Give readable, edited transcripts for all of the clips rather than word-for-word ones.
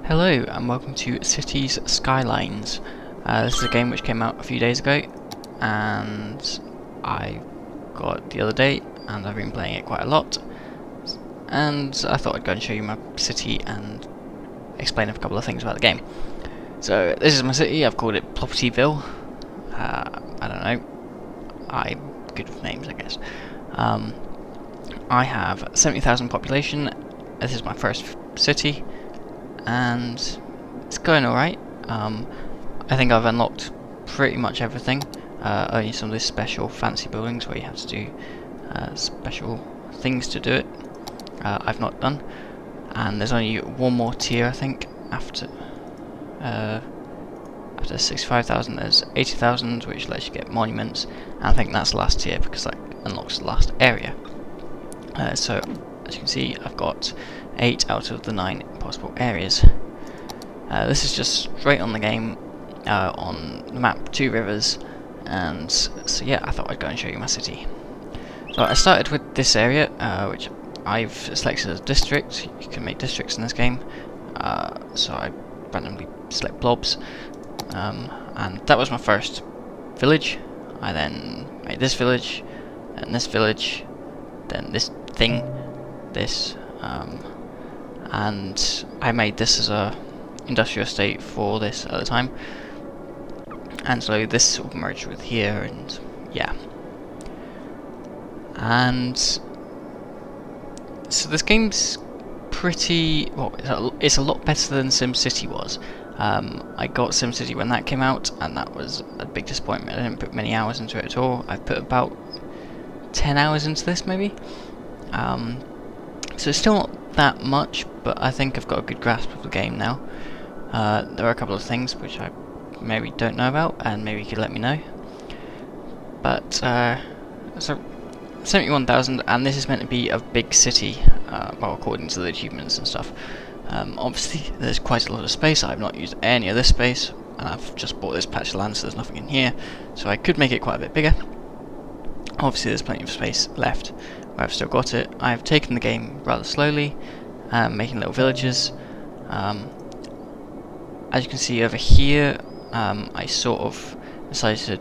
Hello and welcome to Cities Skylines. This is a game which came out a few days ago and I got it the other day and I've been playing it quite a lot, and I thought I'd go and show you my city and explain a couple of things about the game. So this is my city. I've called it Propertyville. I don't know, I'm good with names I guess. I have 70,000 population. This is my first city and it's going alright. I think I've unlocked pretty much everything, only some of these special fancy buildings where you have to do special things to do it I've not done, and there's only one more tier I think after 65,000 there's 80,000, which lets you get monuments, and I think that's the last tier because that unlocks the last area. So as you can see I've got 8 out of the 9 possible areas. This is just straight on the game, on the map, 2 rivers, and so yeah, I thought I'd go and show you my city. So I started with this area, which I've selected as a district. You can make districts in this game, so I randomly select blobs, and that was my first village. I then made this village, and this village, then this thing, this, and I made this as a industrial estate for this at the time, and so this sort of merged with here, and yeah. And so this game's pretty, well, it's a lot better than SimCity was. I got SimCity when that came out and that was a big disappointment. I didn't put many hours into it at all. I put about 10 hours into this maybe. So it's still not that much, but I think I've got a good grasp of the game now. There are a couple of things which I maybe don't know about, and maybe you could let me know. But so 71,000, and this is meant to be a big city, well, according to the achievements and stuff. Obviously there's quite a lot of space. I've not used any of this space, and I've just bought this patch of land, so there's nothing in here, so I could make it quite a bit bigger. Obviously there's plenty of space left where I've still got it. I've taken the game rather slowly, making little villages. As you can see over here, I sort of decided to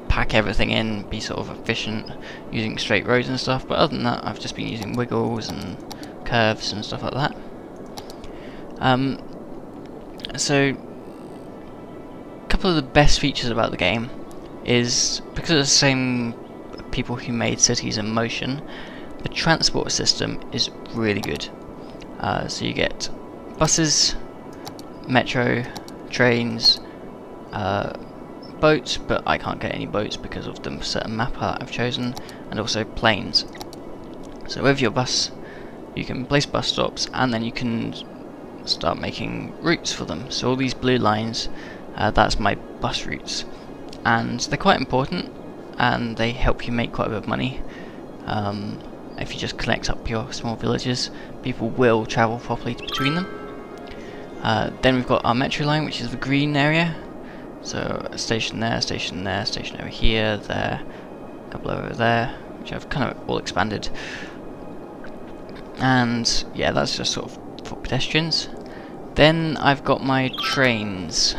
pack everything in, be sort of efficient, using straight roads and stuff, but other than that I've just been using wiggles and curves and stuff like that. So a couple of the best features about the game is, because of the same people who made Cities in Motion, the transport system is really good. So you get buses, metro, trains, boats, but I can't get any boats because of the certain map that I've chosen, and also planes. So with your bus you can place bus stops and then you can start making routes for them. So all these blue lines, that's my bus routes, and they're quite important and they help you make quite a bit of money. If you just connect up your small villages, people will travel properly between them. Then we've got our metro line, which is the green area. So a station there, station there, station over here, there, a couple over there, which I've kind of all expanded. And yeah, that's just sort of for pedestrians. Then I've got my trains.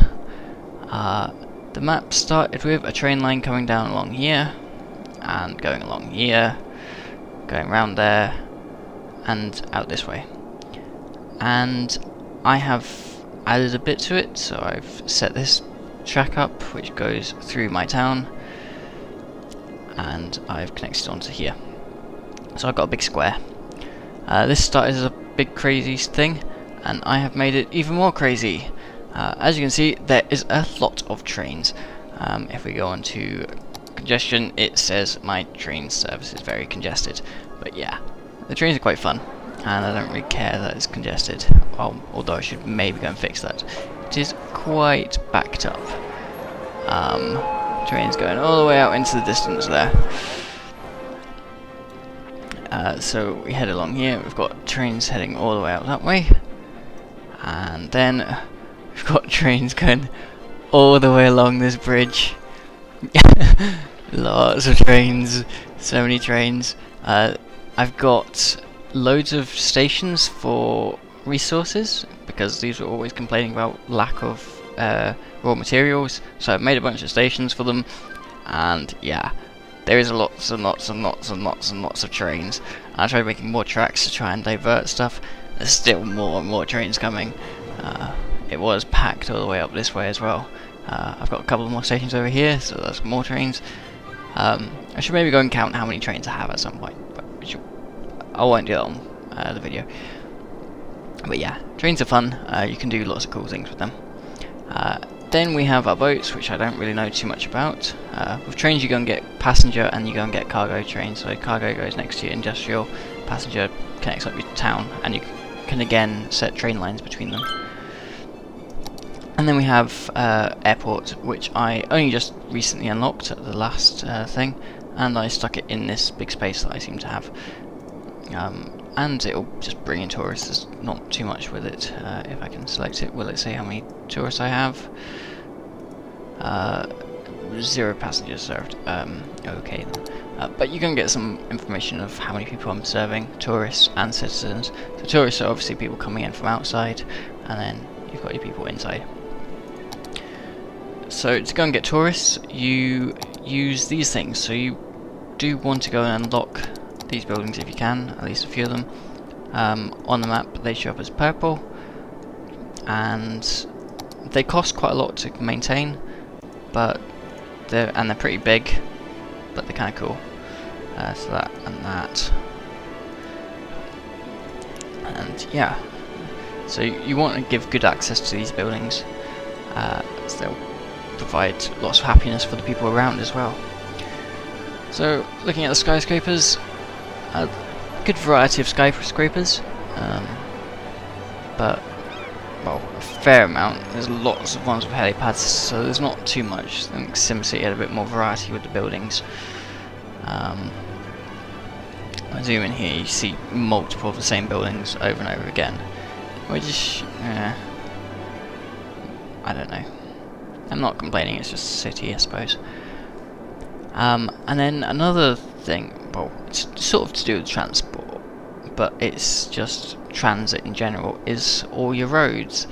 The map started with a train line coming down along here, and going along here, going around there, and out this way. And I have added a bit to it, so I've set this track up which goes through my town, and I've connected onto here. So I've got a big square. This started as a big crazy thing, and I have made it even more crazy. As you can see, there is a lot of trains. If we go on to congestion, it says my train service is very congested, but yeah, the trains are quite fun, and I don't really care that it's congested, although I should maybe go and fix that. It is quite backed up. Trains going all the way out into the distance there. So we head along here, we've got trains heading all the way out that way, and then we've got trains going all the way along this bridge. Lots of trains, so many trains. I've got loads of stations for resources, because these were always complaining about lack of raw materials, so I've made a bunch of stations for them, and yeah, there is lots and lots and lots and lots and lots of trains. I tried making more tracks to try and divert stuff. There's still more and more trains coming. It was packed all the way up this way as well. I've got a couple more stations over here, so there's more trains. I should maybe go and count how many trains I have at some point, but I won't do that on the video. But yeah, trains are fun. You can do lots of cool things with them. Then we have our boats, which I don't really know too much about. With trains you go and get passenger and you go and get cargo trains. So cargo goes next to your industrial, passenger connects up your town, and you can again set train lines between them. And then we have airport, which I only just recently unlocked at the last thing, and I stuck it in this big space that I seem to have. And it'll just bring in tourists. There's not too much with it. If I can select it, will it say how many tourists I have? 0 passengers served. Okay then. But you can get some information of how many people I'm serving, tourists and citizens. So tourists are obviously people coming in from outside, and then you've got your people inside. So to go and get tourists, you use these things. So you do want to go and unlock these buildings if you can, at least a few of them. On the map they show up as purple, and they cost quite a lot to maintain, but they're pretty big, but they're kind of cool. So that and that, and yeah. So you want to give good access to these buildings, so they'll provide lots of happiness for the people around as well. So looking at the skyscrapers, a good variety of skyscrapers, but well, a fair amount. There's lots of ones with helipads, so there's not too much. I think SimCity had a bit more variety with the buildings. I zoom in here, you see multiple of the same buildings over and over again, which I don't know. I'm not complaining, it's just a city, I suppose. And then another thing, well, it's sort of to do with transport, but it's just transit in general, is all your roads.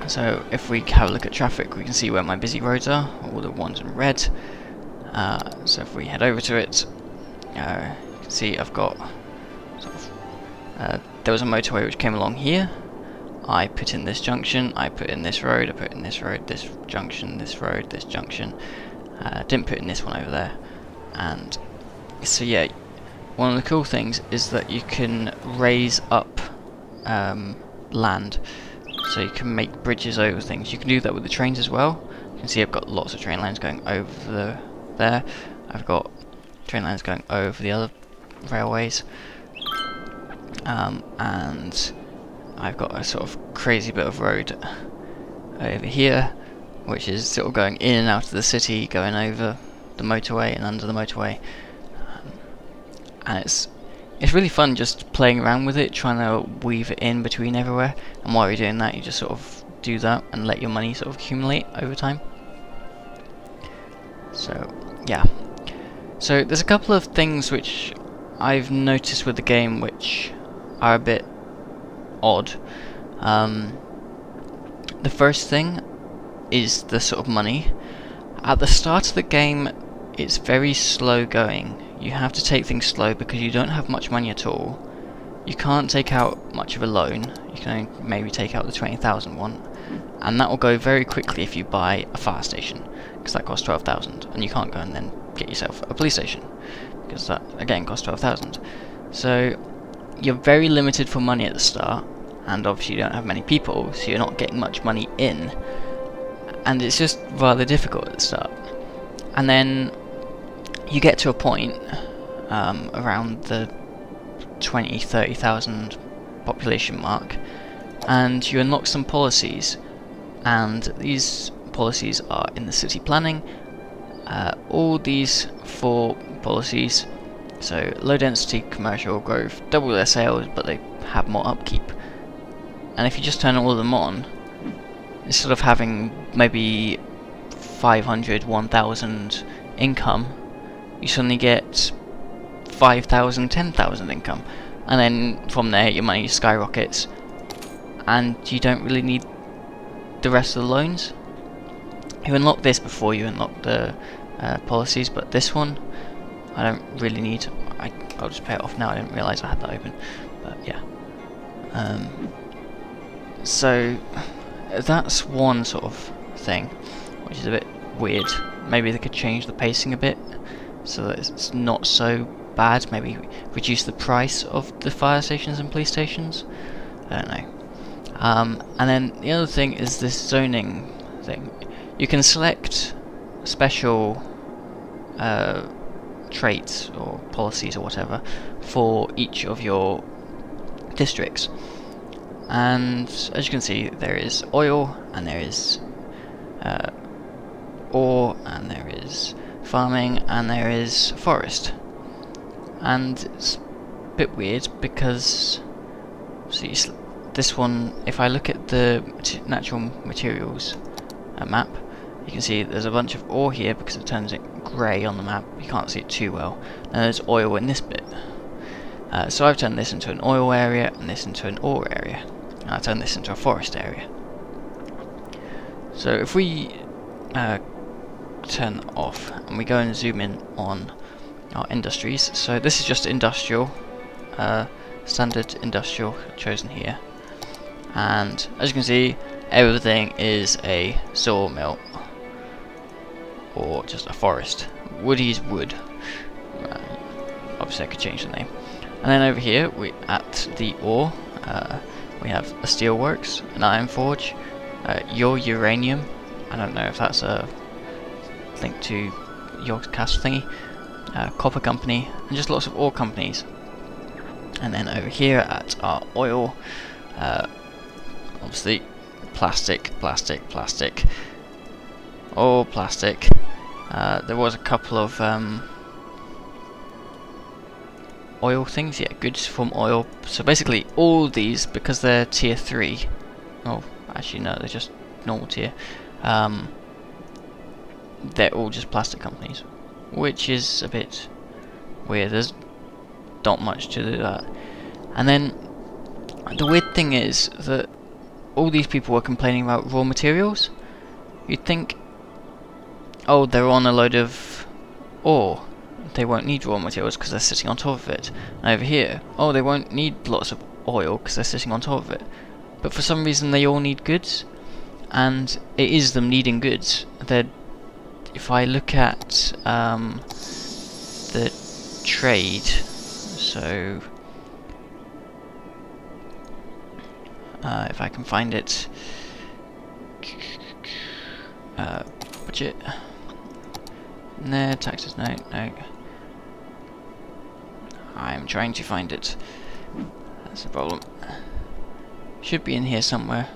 So if we have a look at traffic, we can see where my busy roads are, all the ones in red. So if we head over to it, you can see I've got sort of, there was a motorway which came along here. I put in this junction, I put in this road, I put in this road, this junction, this road, this junction. Didn't put in this one over there. And so yeah, one of the cool things is that you can raise up land, so you can make bridges over things. You can do that with the trains as well. You can see I've got lots of train lines going over there. I've got train lines going over the other railways, and I've got a sort of crazy bit of road over here, which is sort of going in and out of the city, going over the motorway and under the motorway, and it's really fun just playing around with it, trying to weave it in between everywhere. And while you're doing that, you just sort of do that and let your money sort of accumulate over time. So yeah, so there's a couple of things which I've noticed with the game which are a bit odd. The first thing is the sort of money. At the start of the game, it's very slow going. You have to take things slow because you don't have much money at all. You can't take out much of a loan. You can only maybe take out the 20,000 one, and that will go very quickly if you buy a fire station, because that costs 12,000, and you can't go and then get yourself a police station because that again costs 12,000. So you're very limited for money at the start, and obviously you don't have many people, so you're not getting much money in, and it's just rather difficult at the start. And then you get to a point around the 20,000-30,000 population mark, and you unlock some policies, and these policies are in the city planning. All these 4 policies, so low density, commercial, growth, double their sales, but they have more upkeep. And if you just turn all of them on, instead of having maybe 500, 1,000 income, you suddenly get 5,000, 10,000 income, and then from there your money skyrockets, and you don't really need the rest of the loans. You unlock this before you unlock the policies, but this one I don't really need. I'll just pay it off now. I didn't realise I had that open, but yeah. So that's one sort of thing which is a bit weird. Maybe they could change the pacing a bit so that it's not so bad. Maybe reduce the price of the fire stations and police stations. I don't know. And then the other thing is this zoning thing. You can select special traits or policies or whatever for each of your districts, and as you can see, there is oil, and there is ore, and there is farming, and there is forest. And it's a bit weird because this one, if I look at the natural materials map, you can see there's a bunch of ore here because it turns it grey on the map. You can't see it too well. And there's oil in this bit. So I've turned this into an oil area and this into an ore area. And I turned this into a forest area. So if we turn that off and we go and zoom in on our industries. So this is just industrial, standard industrial chosen here. And as you can see, everything is a sawmill or just a forest. Woody's wood. Obviously I could change the name. And then over here, at the ore, we have a steelworks, an iron forge, your uranium. I don't know if that's a link to your castle thingy. Copper company, and just lots of ore companies. And then over here at our oil, obviously plastic, all plastic. There was a couple of oil things, yeah, goods from oil. So basically all these, because they're tier 3, oh actually no, they're just normal tier, they're all just plastic companies, which is a bit weird. There's not much to do that. And then the weird thing is that all these people were complaining about raw materials. You'd think, oh, they're on a load of ore, they won't need raw materials because they're sitting on top of it. And over here, oh, they won't need lots of oil because they're sitting on top of it. But for some reason they all need goods, and it is them needing goods. If I look at the trade, so if I can find it, budget, no, taxes, no. I'm trying to find it. That's the problem. Should be in here somewhere.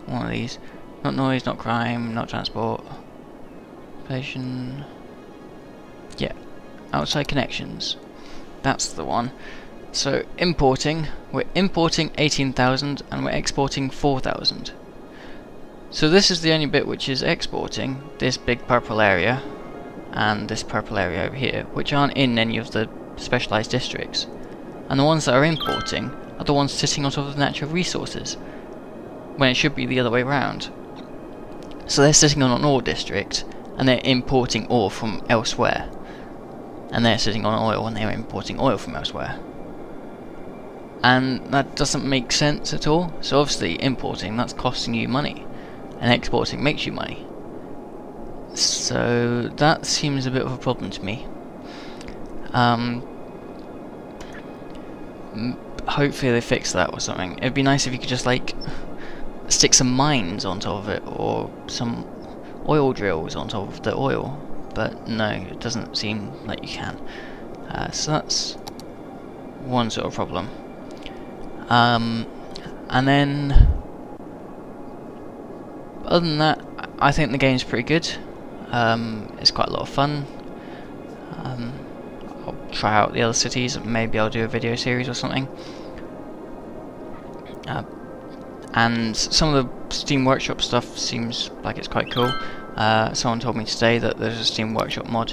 One of these. Not noise, not crime, not transport. Population. Yeah. Outside connections. That's the one. So importing. We're importing 18,000 and we're exporting 4,000. So this is the only bit which is exporting. This big purple area and this purple area over here, which aren't in any of the specialised districts. And the ones that are importing are the ones sitting on top of the natural resources, when it should be the other way around. So they're sitting on an ore district and they're importing ore from elsewhere, and they're sitting on oil and they're importing oil from elsewhere. And that doesn't make sense at all. So obviously importing, that's costing you money, and exporting makes you money. So that seems a bit of a problem to me. Hopefully they fix that or something. It'd be nice if you could just like stick some mines on top of it, or some oil drills on top of the oil, but no, it doesn't seem like you can. So that's one sort of problem. And then other than that, I think the game's pretty good. It's quite a lot of fun. I'll try out the other cities, maybe I'll do a video series or something. And some of the Steam Workshop stuff seems like it's quite cool. Someone told me today that there's a Steam Workshop mod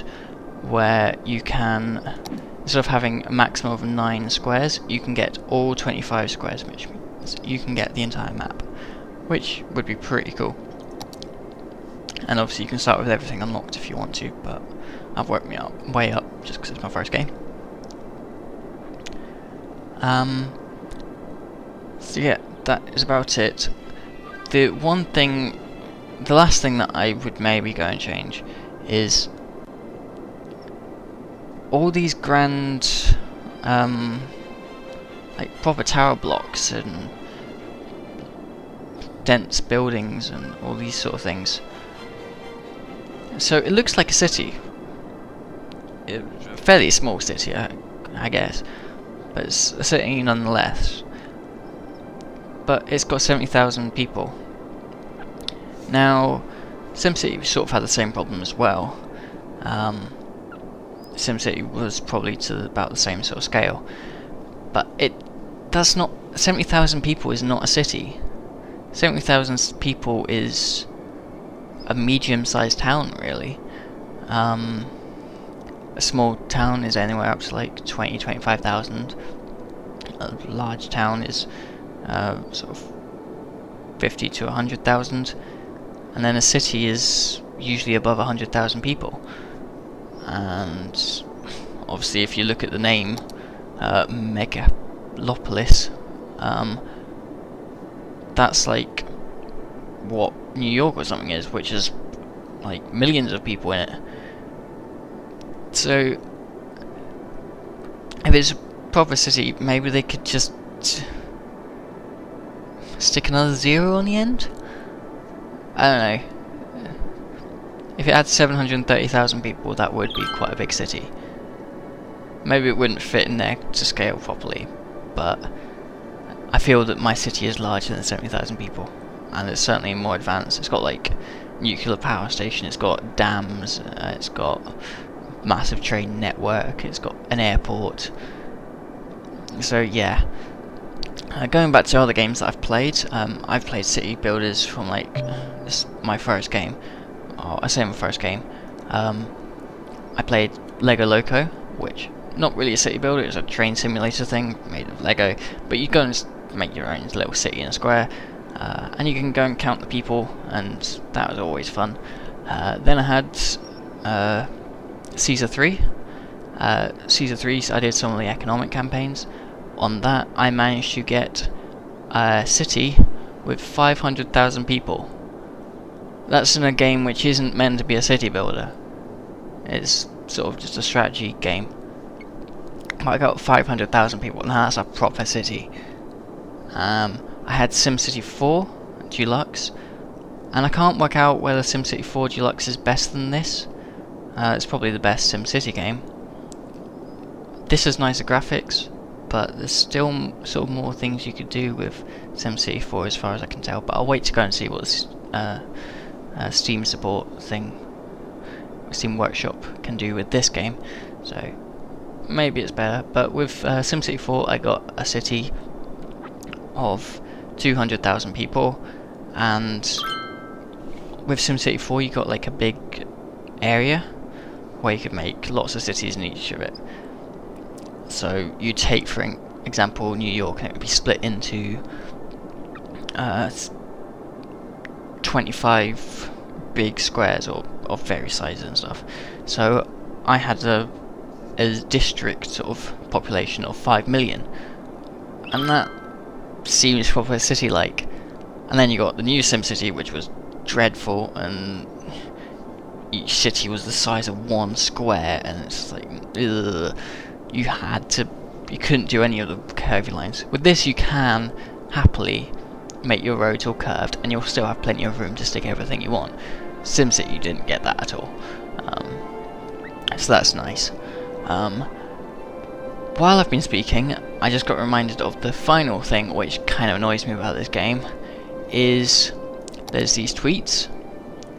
where you can instead of having a maximum of 9 squares, you can get all 25 squares, which means you can get the entire map, which would be pretty cool. And obviously you can start with everything unlocked if you want to, but I've worked me way up just because it's my first game. So yeah, that is about it. The last thing that I would maybe go and change is all these grand, like proper tower blocks and dense buildings and all these sort of things. So it looks like a city, a fairly small city, I guess, but it's a city nonetheless. But it's got 70,000 people. Now, SimCity sort of had the same problem as well. SimCity was probably to about the same sort of scale, but it does not. 70,000 people is not a city. 70,000 people is a medium-sized town, really. A small town is anywhere up to like 20-25,000. A large town is sort of 50 to 100,000, and then a city is usually above 100,000 people. And obviously, if you look at the name, Megalopolis, that's like what New York or something is, which is like millions of people in it. So if it's a proper city, maybe they could just stick another 0 on the end? I don't know. If it had 730,000 people, that would be quite a big city. Maybe it wouldn't fit in there to scale properly, but I feel that my city is larger than 70,000 people, and it's certainly more advanced. It's got like nuclear power station, it's got dams, it's got massive train network, it's got an airport. So yeah. Going back to other games that I've played City Builders from like my first game. Oh, I say my first game. I played Lego Loco, which not really a city builder, it's a train simulator thing made of Lego, but you go and make your own little city in a square, and you can go and count the people, and that was always fun. Then I had Caesar 3. Caesar 3, I did some of the economic campaigns. On that, I managed to get a city with 500,000 people. That's in a game which isn't meant to be a city builder. It's sort of just a strategy game. I got 500,000 people, and that's a proper city. I had SimCity 4 Deluxe, and I can't work out whether SimCity 4 Deluxe is better than this. It's probably the best SimCity game. This has nicer graphics, but there's still sort of more things you could do with SimCity 4 as far as I can tell, but I'll wait to go and see what this Steam support thing, Steam Workshop can do with this game, so maybe it's better. But with SimCity 4 I got a city of 200,000 people, and with SimCity 4 you got like a big area where you could make lots of cities in each of it. So you take, for example, New York, and it would be split into 25 big squares of various sizes and stuff. So I had a district sort of population of 5 million, and that seems proper city-like. And then you got the new SimCity, which was dreadful, and each city was the size of 1 square, and it's like, ugh. You couldn't do any of the curvy lines. With this you can happily make your roads all curved, and you'll still have plenty of room to stick everything you want. SimCity you didn't get that at all. So that's nice. While I've been speaking, I just got reminded of the final thing which kind of annoys me about this game, is there's these tweets.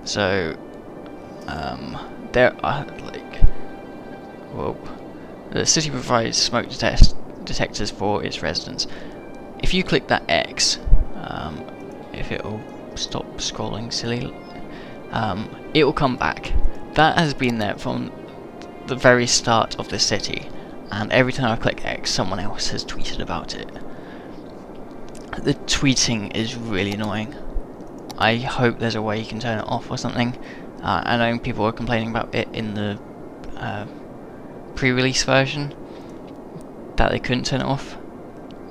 So there are like, whoa. The city provides smoke detectors for its residents. If you click that X, if it'll stop scrolling silly, it will come back. That has been there from the very start of the city, and every time I click X, someone else has tweeted about it. The tweeting is really annoying. I hope there's a way you can turn it off or something. I know people were complaining about it in the pre-release version, that they couldn't turn it off,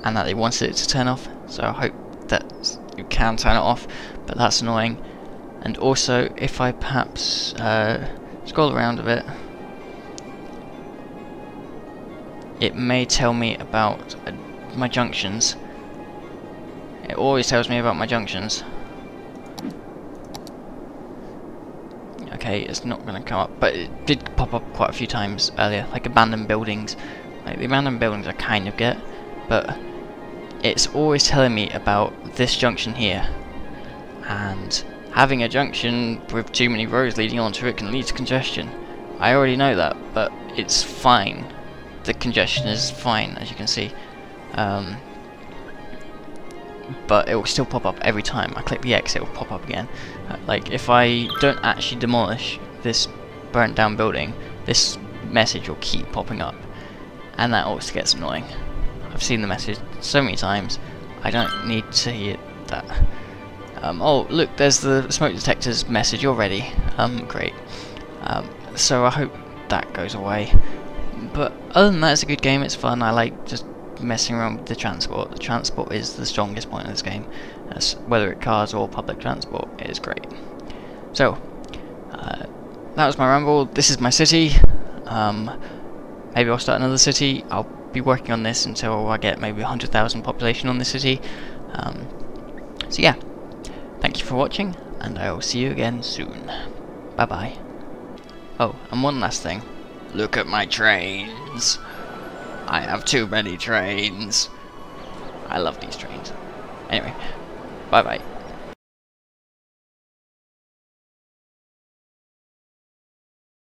and that they wanted it to turn off, so I hope that you can turn it off, but that's annoying. And also, if I perhaps scroll around a bit, it may tell me about my junctions. It always tells me about my junctions. Okay, it's not going to come up, but it did pop up quite a few times earlier, like abandoned buildings. Like the abandoned buildings I kind of get, but it's always telling me about this junction here. And having a junction with too many roads leading onto it can lead to congestion. I already know that, but it's fine. The congestion is fine, as you can see. But it will still pop up every time I click the X. It will pop up again. Like if I don't actually demolish this burnt down building, this message will keep popping up, and that always gets annoying. I've seen the message so many times, I don't need to hear that. Oh look, there's the smoke detector's message already. Great. So I hope that goes away. But other than that, it's a good game. It's fun. I like just messing around with the transport. The transport is the strongest point of this game. Whether it's cars or public transport, it is great. So that was my ramble. This is my city. Maybe I'll start another city. I'll be working on this until I get maybe 100,000 population on this city. So yeah, thank you for watching, and I will see you again soon. Bye bye. Oh, and one last thing. Look at my trains. I have too many trains. I love these trains. Anyway, bye bye.